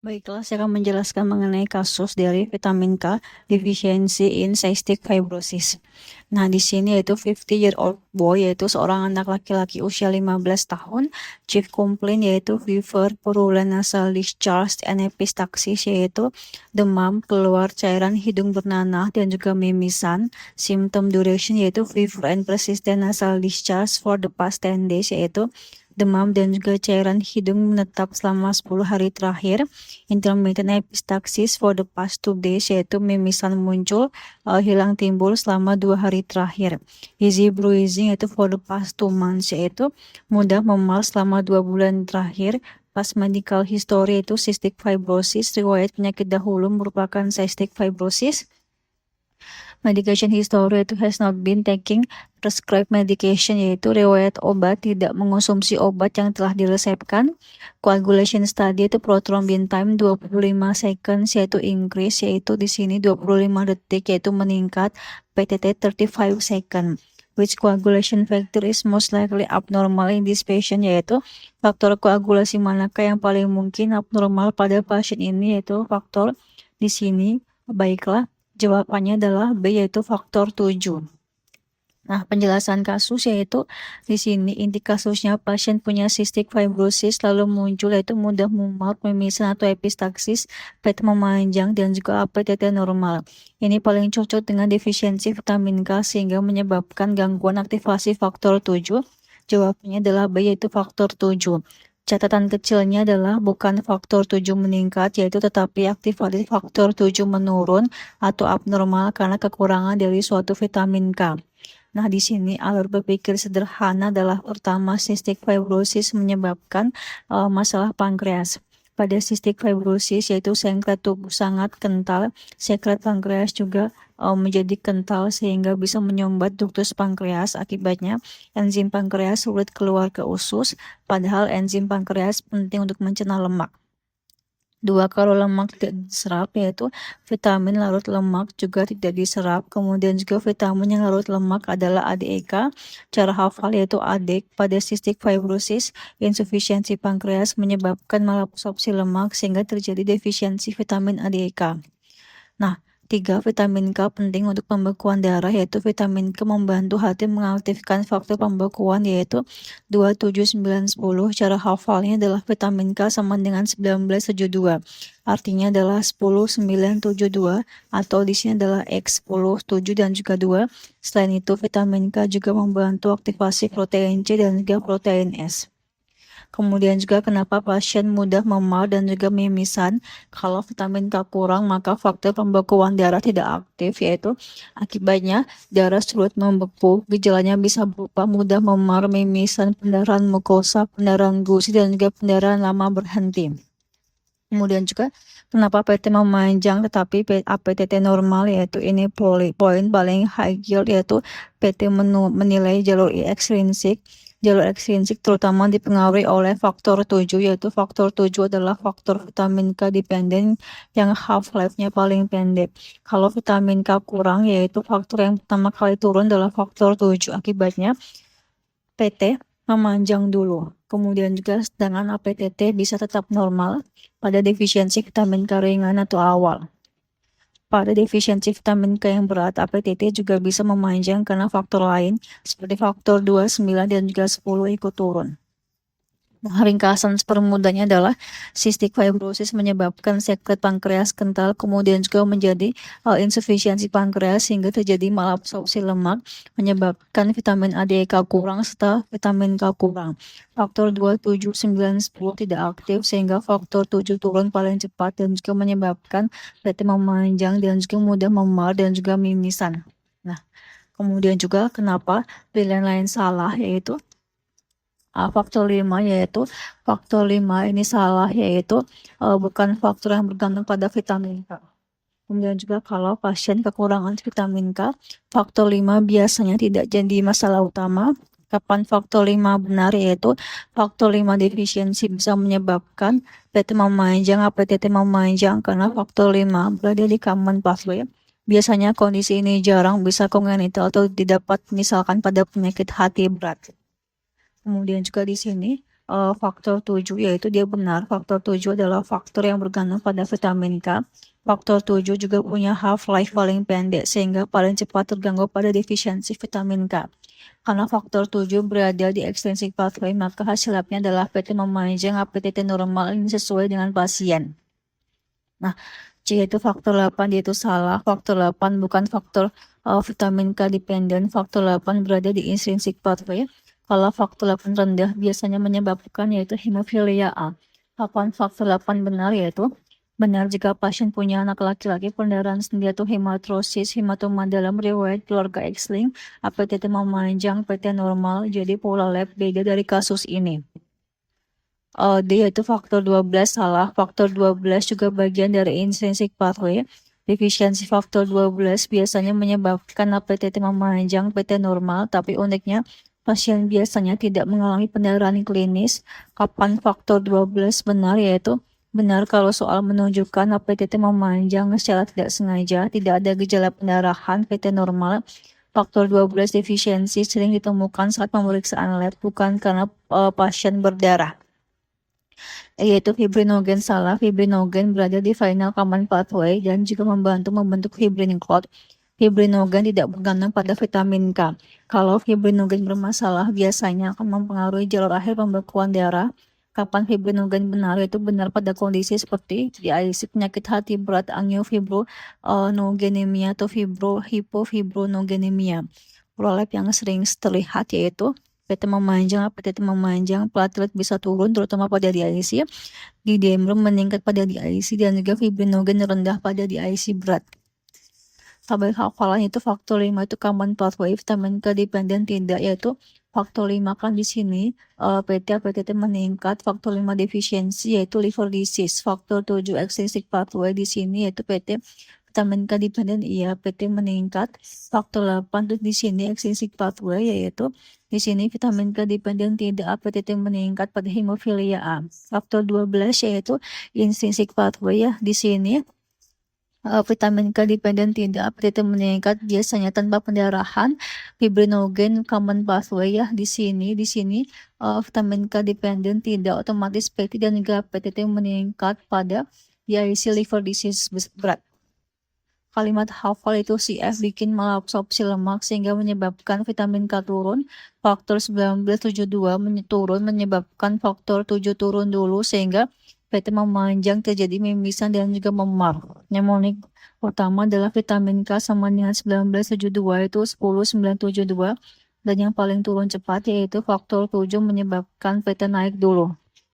Baiklah, saya akan menjelaskan mengenai kasus dari vitamin K deficiency in cystic fibrosis. Nah, di sini yaitu 50-year-old boy, yaitu seorang anak laki-laki usia 15 tahun. Chief complaint yaitu fever, purulent nasal discharge, and epistaxis, yaitu demam, keluar cairan hidung bernanah, dan juga mimisan. Symptom duration yaitu fever and persistent nasal discharge for the past 10 days, yaitu demam dan juga cairan hidung menetap selama 10 hari terakhir. Intermittent epistaxis for the past 2 days, yaitu mimisan muncul hilang timbul selama 2 hari terakhir. Easy bruising yaitu for the past 2 months, yaitu mudah memar selama 2 bulan terakhir. Past medical history yaitu cystic fibrosis, riwayat penyakit dahulu merupakan cystic fibrosis. Medication history itu has not been taking prescribed medication, yaitu riwayat obat, tidak mengonsumsi obat yang telah diresepkan. Coagulation study itu prothrombin time 25 seconds, yaitu increase, yaitu di sini 25 detik, yaitu meningkat. PTT 35 second. Which coagulation factor is most likely abnormal in this patient, yaitu faktor koagulasi manakah yang paling mungkin abnormal pada pasien ini, yaitu faktor di sini. Baiklah, jawabannya adalah B, yaitu faktor 7. Nah, penjelasan kasus yaitu di sini inti kasusnya pasien punya cystic fibrosis lalu muncul yaitu mudah memar, mimisan atau epistaxis, PT memanjang, dan juga APTT normal. Ini paling cocok dengan defisiensi vitamin K sehingga menyebabkan gangguan aktivasi faktor 7. Jawabannya adalah B, yaitu faktor 7. Catatan kecilnya adalah bukan faktor 7 meningkat, yaitu tetapi aktivasi faktor 7 menurun atau abnormal karena kekurangan dari suatu vitamin K. Nah, di sini alur berpikir sederhana adalah pertama, cystic fibrosis menyebabkan masalah pankreas. Pada cystic fibrosis yaitu sekret tubuh sangat kental, sekret pankreas juga menjadi kental sehingga bisa menyumbat duktus pankreas. Akibatnya enzim pankreas sulit keluar ke usus, padahal enzim pankreas penting untuk mencerna lemak. 2. Kalau lemak tidak diserap, yaitu vitamin larut lemak juga tidak diserap. Kemudian juga vitamin yang larut lemak adalah ADEK. Cara hafal yaitu ADEK. Pada cystic fibrosis, insufisiensi pankreas menyebabkan malabsorpsi lemak sehingga terjadi defisiensi vitamin ADEK. Nah, 3. Vitamin K penting untuk pembekuan darah, yaitu vitamin K membantu hati mengaktifkan faktor pembekuan, yaitu 2, 7, 9, 10. Cara hafalnya adalah vitamin K sama dengan 1972. Artinya adalah 10, 9, 7, 2, atau di sini adalah X 10, 7, dan juga 2. Selain itu, vitamin K juga membantu aktivasi protein C dan juga protein S. Kemudian juga kenapa pasien mudah memar dan juga mimisan. Kalau vitamin K kurang, maka faktor pembekuan darah tidak aktif, yaitu akibatnya darah sulit membeku. Gejalanya bisa berupa mudah memar, mimisan, pendarahan mukosa, pendarahan gusi, dan juga pendarahan lama berhenti. Kemudian juga kenapa PT memanjang tetapi APTT normal, yaitu ini poin paling high yield, yaitu PT menilai jalur ekstrinsik. Jalur ekstrinsik terutama dipengaruhi oleh faktor 7, yaitu faktor 7 adalah faktor vitamin K dependen yang half-life-nya paling pendek. Kalau vitamin K kurang, yaitu faktor yang pertama kali turun adalah faktor 7. Akibatnya PT memanjang dulu. Kemudian juga sedangkan APTT bisa tetap normal pada defisiensi vitamin K ringan atau awal. Pada defisiensi vitamin K yang berat, APTT juga bisa memanjang karena faktor lain seperti faktor 2, 9, dan juga 10 ikut turun. Nah, ringkasan sepermudahnya adalah cystic fibrosis menyebabkan sekret pankreas kental, kemudian juga menjadi insufisiensi pankreas sehingga terjadi malabsorpsi lemak, menyebabkan vitamin ADK kurang serta vitamin K kurang. Faktor 2, 7, 9, 10 tidak aktif sehingga faktor 7 turun paling cepat dan juga menyebabkan PT memanjang dan juga mudah memar dan juga mimisan. Nah, kemudian juga kenapa pilihan lain salah, yaitu faktor 5, yaitu faktor 5 ini salah, yaitu bukan faktor yang bergantung pada vitamin K. Kemudian juga kalau pasien kekurangan vitamin K, faktor 5 biasanya tidak jadi masalah utama. Kapan faktor 5 benar, yaitu faktor 5 defisiensi bisa menyebabkan PT memanjang, APTT memanjang karena faktor 5 berada di common pathway. Biasanya kondisi ini jarang bisa kongenital atau didapat misalkan pada penyakit hati berat. Kemudian juga di sini faktor 7, yaitu dia benar. Faktor 7 adalah faktor yang bergantung pada vitamin K. Faktor 7 juga punya half-life paling pendek sehingga paling cepat terganggu pada defisiensi vitamin K. Karena faktor 7 berada di extrinsic pathway, maka hasil labnya adalah PT memanjang APTT normal ini sesuai dengan pasien. Nah, C yaitu faktor 8, dia itu salah. Faktor 8 bukan faktor vitamin K dependent. Faktor 8 berada di intrinsic pathway. Kalau faktor 8 rendah biasanya menyebabkan yaitu hemofilia A. Kapan faktor 8 benar, yaitu benar jika pasien punya anak laki-laki pendarahan sendi atau hematrosis, hematoma dalam riwayat keluarga X-linked, APTT memanjang, PT normal, jadi pola lab beda dari kasus ini. D yaitu faktor 12 salah. Faktor 12 juga bagian dari intrinsic pathway. Defisiensi faktor 12 biasanya menyebabkan APTT memanjang, PT normal, tapi uniknya pasien biasanya tidak mengalami pendarahan klinis. Kapan faktor 12 benar, yaitu benar kalau soal menunjukkan APTT memanjang secara tidak sengaja, tidak ada gejala pendarahan, PT normal. Faktor 12 defisiensi sering ditemukan saat pemeriksaan lab, bukan karena pasien berdarah. Yaitu fibrinogen salah. Fibrinogen berada di final common pathway dan juga membantu membentuk fibrin clot. Fibrinogen tidak bergantung pada vitamin K. Kalau fibrinogen bermasalah, biasanya akan mempengaruhi jalur akhir pembekuan darah. Kapan fibrinogen benar, yaitu benar pada kondisi seperti dialisi, penyakit hati berat, angiofibronogenemia atau hipofibronogenemia. Pola lab yang sering terlihat yaitu PT memanjang, APTT memanjang, platelet bisa turun terutama pada dialisi, D-dimer meningkat pada dialisi, dan juga fibrinogen rendah pada dialisi berat. Tabel hafalan itu faktor 5 itu common pathway, vitamin K dependent tidak, yaitu faktor 5 kan di sini PT APTT meningkat, faktor 5 defisiensi yaitu liver disease, faktor 7 extrinsic pathway di sini yaitu PT vitamin K dependent iya, PT meningkat, faktor 8 tuh di sini extrinsic pathway yaitu di sini vitamin K dependent tidak, APTT meningkat pada hemofilia A. Faktor 12 yaitu intrinsic pathway ya, di sini vitamin K dependent tidak, APTT meningkat biasanya tanpa pendarahan. Fibrinogen common pathway ya, di sini vitamin K dependent tidak, otomatis PT dan juga APTT meningkat pada dialisi liver disease berat. Kalimat hafal itu CF bikin malabsorpsi lemak sehingga menyebabkan vitamin K turun. Faktor 1972 turun menyebabkan faktor 7 turun dulu sehingga PT memanjang, terjadi mimisan dan juga memar. Mnemonik utama adalah vitamin K sama dengan 1972 itu 10972, dan yang paling turun cepat yaitu faktor 7 menyebabkan PT naik dulu.